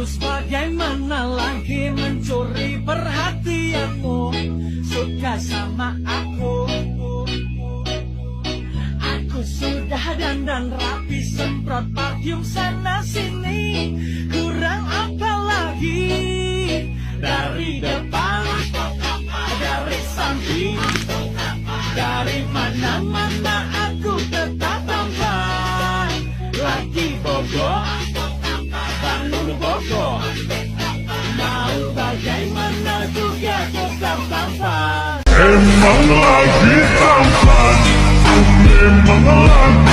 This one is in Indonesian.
Terus bagaimana lagi mencuri perhatianmu? Suka sama aku. Aku sudah dandan rapi, semprot parfum sana sini. Kurang apa lagi? Dari depan, dari samping, dari mana-mana aku tetap tampan. Lagi bobo, bangun bobo, mau bagaimana juga tetap tampan. Emang lagi tampan, memang lagi